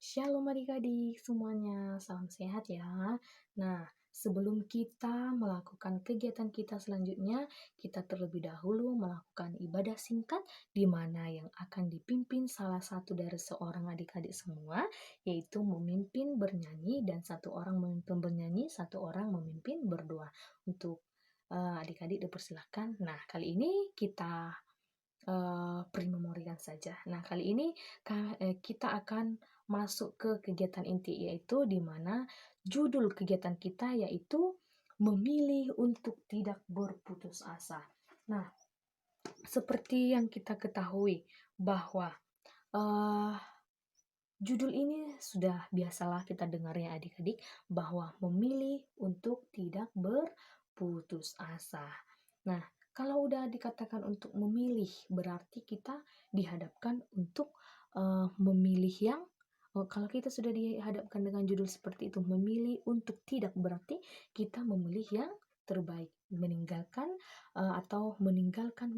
Shalom adik-adik semuanya, salam sehat ya. Nah, sebelum kita melakukan kegiatan kita selanjutnya, kita terlebih dahulu melakukan ibadah singkat di mana yang akan dipimpin salah satu dari seorang adik-adik semua, yaitu memimpin bernyanyi dan satu orang memimpin bernyanyi, satu orang memimpin berdoa. Untuk adik-adik dipersilahkan. Nah, kali ini kita memorikan saja. Nah, kali ini kita akan masuk ke kegiatan inti, yaitu di mana judul kegiatan kita yaitu memilih untuk tidak berputus asa. Nah, seperti yang kita ketahui bahwa uh, judul ini sudah biasalah kita dengar ya adik-adik, bahwa memilih untuk tidak berputus asa. Nah, kalau udah dikatakan untuk memilih, berarti kita dihadapkan untuk memilih yang kalau kita sudah dihadapkan dengan judul seperti itu, memilih untuk tidak, berarti kita memilih yang terbaik, meninggalkan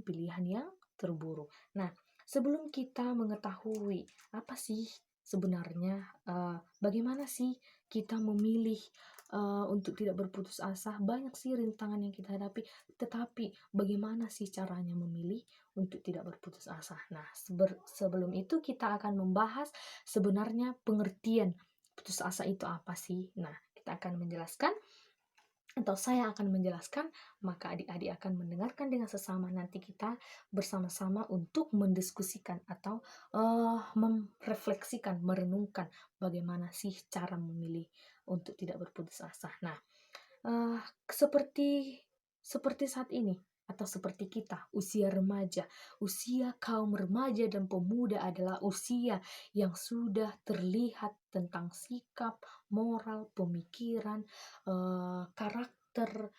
pilihan yang terburuk. Nah, sebelum kita mengetahui apa sih sebenarnya bagaimana sih kita memilih untuk tidak berputus asa, banyak sih rintangan yang kita hadapi, tetapi bagaimana sih caranya memilih untuk tidak berputus asa. Nah, sebelum itu kita akan membahas sebenarnya pengertian putus asa itu apa sih. Nah, kita akan menjelaskan atau saya akan menjelaskan, maka adik-adik akan mendengarkan dengan sesama. Nanti kita bersama-sama untuk mendiskusikan atau merefleksikan, merenungkan bagaimana sih cara memilih untuk tidak berputus asa. Nah, seperti saat ini atau seperti kita, usia remaja, usia kaum remaja dan pemuda adalah usia yang sudah terlihat tentang sikap, moral, pemikiran, karakter,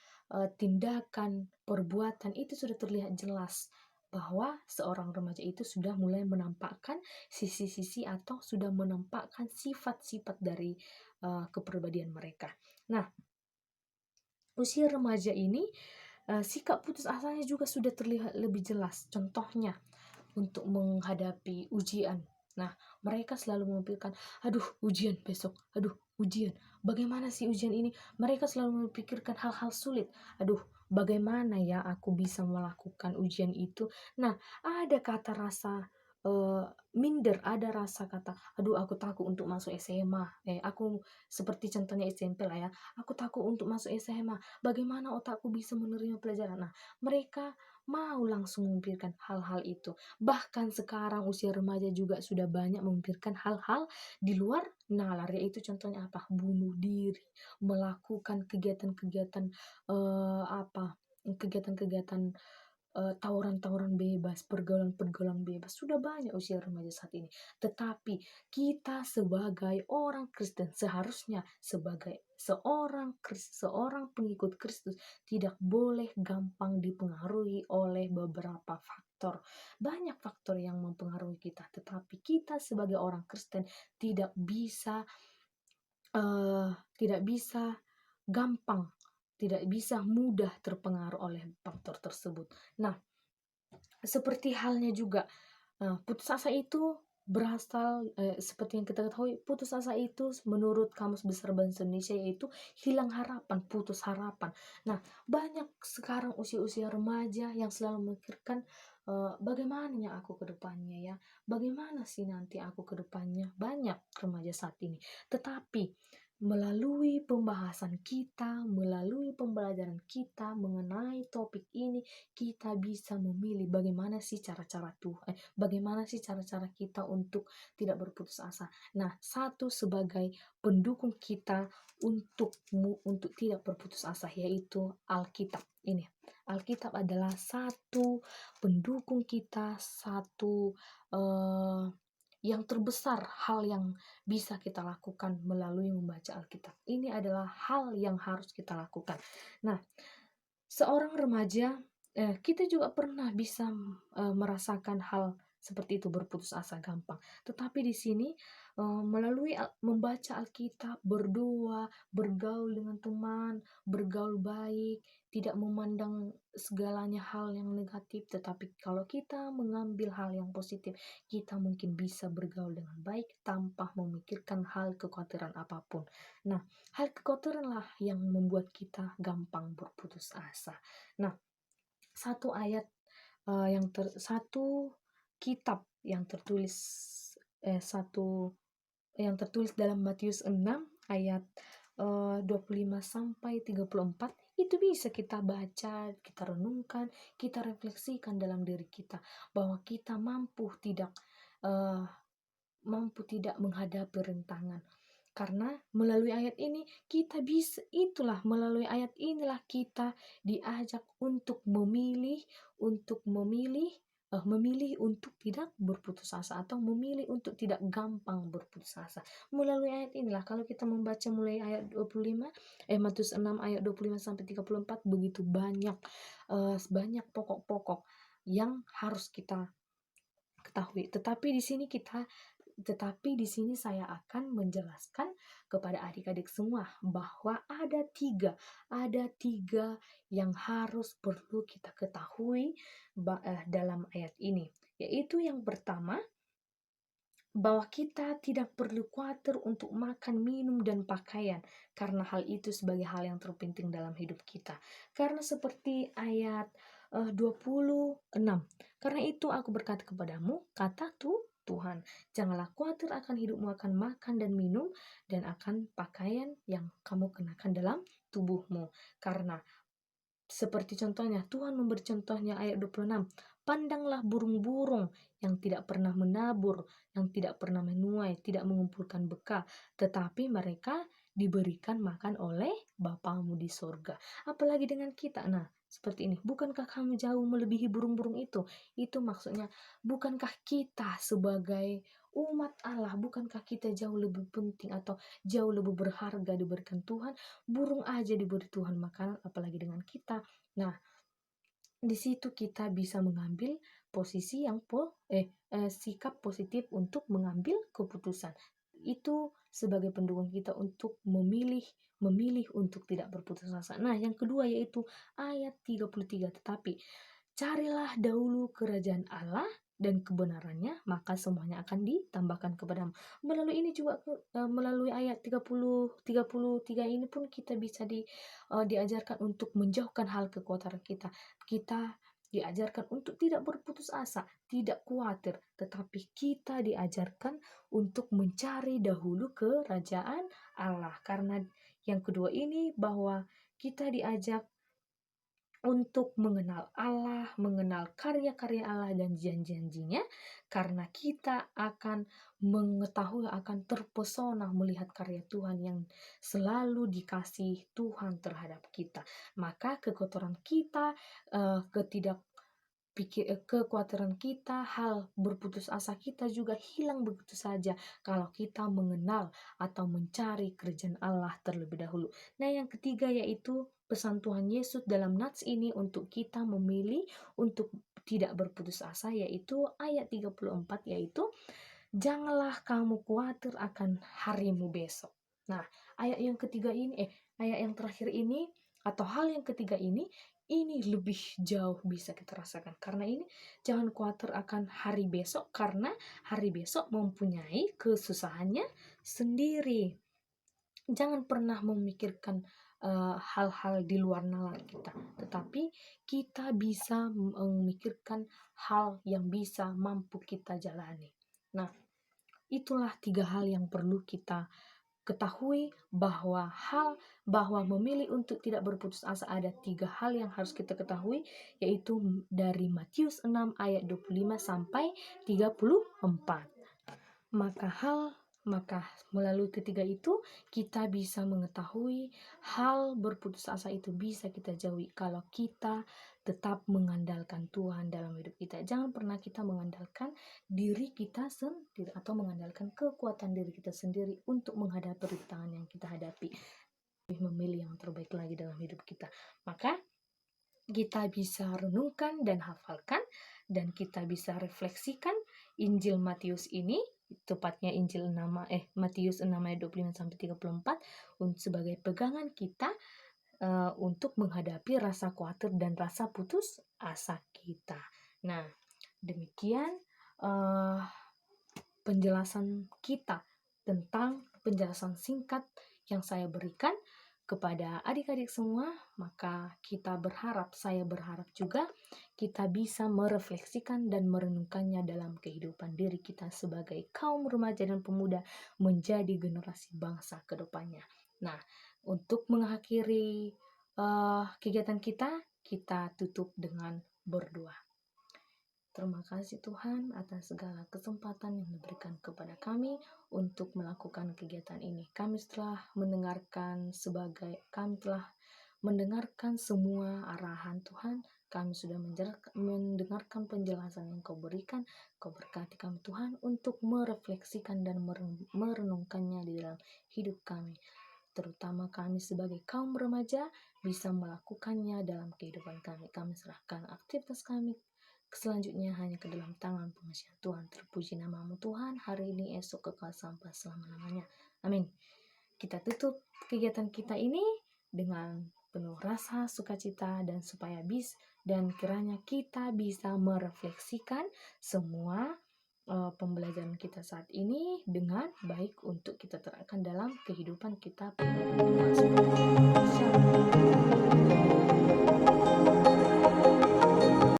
tindakan, perbuatan itu sudah terlihat jelas bahwa seorang remaja itu sudah mulai menampakkan sisi-sisi atau sudah menampakkan sifat-sifat dari kepribadian mereka. Nah, usia remaja ini sikap putus asanya juga sudah terlihat lebih jelas. Contohnya untuk menghadapi ujian. Nah, mereka selalu memikirkan, aduh ujian besok, aduh ujian. Bagaimana sih ujian ini? Mereka selalu memikirkan hal-hal sulit. Aduh, bagaimana ya aku bisa melakukan ujian itu? Nah, ada kata rasa minder, ada rasa kata, aduh aku takut untuk masuk SMA. Aku seperti contohnya SMP lah ya. Aku takut untuk masuk SMA. Bagaimana otakku bisa menerima pelajaran? Nah, mereka mau langsung memikirkan hal-hal itu. Bahkan sekarang usia remaja juga sudah banyak memikirkan hal-hal di luar nalar, yaitu contohnya apa? Bunuh diri, melakukan kegiatan-kegiatan kegiatan-kegiatan tawuran-tawuran bebas, pergaulan-pergaulan bebas. Sudah banyak usia remaja saat ini. Tetapi kita sebagai orang Kristen seharusnya sebagai seorang pengikut Kristus tidak boleh gampang dipengaruhi oleh beberapa faktor. Banyak faktor yang mempengaruhi kita, tetapi kita sebagai orang Kristen tidak bisa gampang, tidak bisa mudah terpengaruh oleh faktor tersebut. Nah, seperti halnya juga putus asa itu berasal seperti yang kita ketahui, putus asa itu menurut Kamus Besar Bahasa Indonesia yaitu hilang harapan, putus harapan. Nah, banyak sekarang usia-usia remaja yang selalu memikirkan bagaimana aku ke depannya ya, bagaimana sih nanti aku ke depannya. Banyak remaja saat ini. Tetapi melalui pembahasan kita, melalui pembelajaran kita mengenai topik ini, kita bisa memilih bagaimana sih bagaimana sih cara-cara kita untuk tidak berputus asa. Nah, satu sebagai pendukung kita untuk tidak berputus asa yaitu Alkitab ini. Alkitab adalah satu pendukung kita, satu yang terbesar hal yang bisa kita lakukan melalui membaca Alkitab. Ini adalah hal yang harus kita lakukan. Nah, seorang remaja, kita juga pernah bisa merasakan hal seperti itu, berputus asa gampang. Tetapi di sini melalui membaca Alkitab, berdoa, bergaul dengan teman, bergaul baik, tidak memandang segalanya hal yang negatif, tetapi kalau kita mengambil hal yang positif, kita mungkin bisa bergaul dengan baik tanpa memikirkan hal kekhawatiran apapun. Nah, hal kekhawatiran lah yang membuat kita gampang berputus asa. Nah, satu ayat satu kitab yang tertulis satu yang tertulis dalam Matius 6 ayat 25 sampai 34 itu bisa kita baca, kita renungkan, kita refleksikan dalam diri kita bahwa kita uh, mampu tidak menghadapi rintangan. Karena melalui ayat ini melalui ayat inilah kita diajak untuk memilih untuk tidak berputus asa atau memilih untuk tidak gampang berputus asa. Melalui ayat inilah kalau kita membaca mulai ayat 25 Matius 6 ayat 25 sampai 34 begitu banyak pokok-pokok yang harus kita ketahui. Tetapi di sini saya akan menjelaskan kepada adik-adik semua bahwa ada tiga yang perlu kita ketahui dalam ayat ini. Yaitu yang pertama, bahwa kita tidak perlu khawatir untuk makan, minum, dan pakaian, karena hal itu sebagai hal yang terpenting dalam hidup kita. Karena seperti ayat 26, karena itu aku berkata kepadamu, kata Tuhan, janganlah khawatir akan hidupmu, akan makan dan minum, dan akan pakaian yang kamu kenakan dalam tubuhmu. Karena seperti contohnya, Tuhan memberi contohnya ayat 26. Pandanglah burung-burung yang tidak pernah menabur, yang tidak pernah menuai, tidak mengumpulkan bekal, tetapi mereka diberikan makan oleh Bapamu di sorga. Apalagi dengan kita. Nah, seperti ini. Bukankah kamu jauh melebihi burung-burung itu? Itu maksudnya, bukankah kita sebagai umat Allah, bukankah kita jauh lebih penting atau jauh lebih berharga diberikan Tuhan? Burung aja diberi Tuhan makan, apalagi dengan kita. Nah, di situ kita bisa mengambil posisi yang sikap positif untuk mengambil keputusan. Itu sebagai pendukung kita untuk memilih untuk tidak berputus asa. Nah, yang kedua yaitu ayat 33, tetapi carilah dahulu kerajaan Allah dan kebenarannya, maka semuanya akan ditambahkan kepadamu. Melalui ini juga melalui ayat 33 ini pun kita bisa diajarkan untuk menjauhkan hal kekhawatiran kita. Kita diajarkan untuk tidak berputus asa, tidak khawatir, tetapi kita diajarkan untuk mencari dahulu kerajaan Allah. Karena yang kedua ini bahwa kita diajak untuk mengenal Allah, mengenal karya-karya Allah dan janji-janjinya, karena kita akan mengetahui, akan terpesona melihat karya Tuhan yang selalu dikasih Tuhan terhadap kita. Maka kekhawatiran kita, kekhawatiran kita, hal berputus asa kita juga hilang begitu saja kalau kita mengenal atau mencari kerajaan Allah terlebih dahulu. Nah, yang ketiga yaitu pesan Tuhan Yesus dalam nats ini untuk kita memilih untuk tidak berputus asa, yaitu ayat 34, yaitu janganlah kamu khawatir akan harimu besok. Nah, ayat yang terakhir ini atau hal yang ketiga ini lebih jauh bisa kita rasakan. Karena ini jangan khawatir akan hari besok, karena hari besok mempunyai kesusahannya sendiri. Jangan pernah memikirkan hal-hal di luar nalar kita, tetapi kita bisa memikirkan hal yang bisa mampu kita jalani. Nah, itulah 3 hal yang perlu kita ketahui, bahwa memilih untuk tidak berputus asa ada 3 hal yang harus kita ketahui, yaitu dari Matius 6 ayat 25 sampai 34. Maka melalui ketiga itu kita bisa mengetahui hal berputus asa itu bisa kita jauhi kalau kita tetap mengandalkan Tuhan dalam hidup kita. Jangan pernah kita mengandalkan diri kita sendiri atau mengandalkan kekuatan diri kita sendiri untuk menghadapi rintangan yang kita hadapi. Memilih yang terbaik lagi dalam hidup kita. Maka kita bisa renungkan dan hafalkan, dan kita bisa refleksikan Injil Matius ini tepatnya Matius 6 ayat 25 sampai 34 sebagai pegangan kita untuk menghadapi rasa khawatir dan rasa putus asa kita. Nah, demikian penjelasan kita tentang penjelasan singkat yang saya berikan kepada adik-adik semua. Maka saya berharap juga kita bisa merefleksikan dan merenungkannya dalam kehidupan diri kita sebagai kaum remaja dan pemuda menjadi generasi bangsa ke depannya. Nah, untuk mengakhiri kegiatan kita tutup dengan berdoa. Terima kasih Tuhan atas segala kesempatan yang diberikan kepada kami untuk melakukan kegiatan ini. Kami telah mendengarkan semua arahan Tuhan. Kami sudah mendengarkan penjelasan yang Kau berikan. Kau berkati kami Tuhan untuk merefleksikan dan merenungkannya di dalam hidup kami. Terutama kami sebagai kaum remaja bisa melakukannya dalam kehidupan kami. Kami serahkan aktivitas kami selanjutnya hanya ke dalam tangan pengasihan Tuhan. Terpuji nama-Mu Tuhan, hari ini, esok, kekal sampai selama-lamanya. Amin. Kita tutup kegiatan kita ini dengan penuh rasa sukacita dan kiranya kita bisa merefleksikan semua pembelajaran kita saat ini dengan baik untuk kita terapkan dalam kehidupan kita pribadi. Shalom.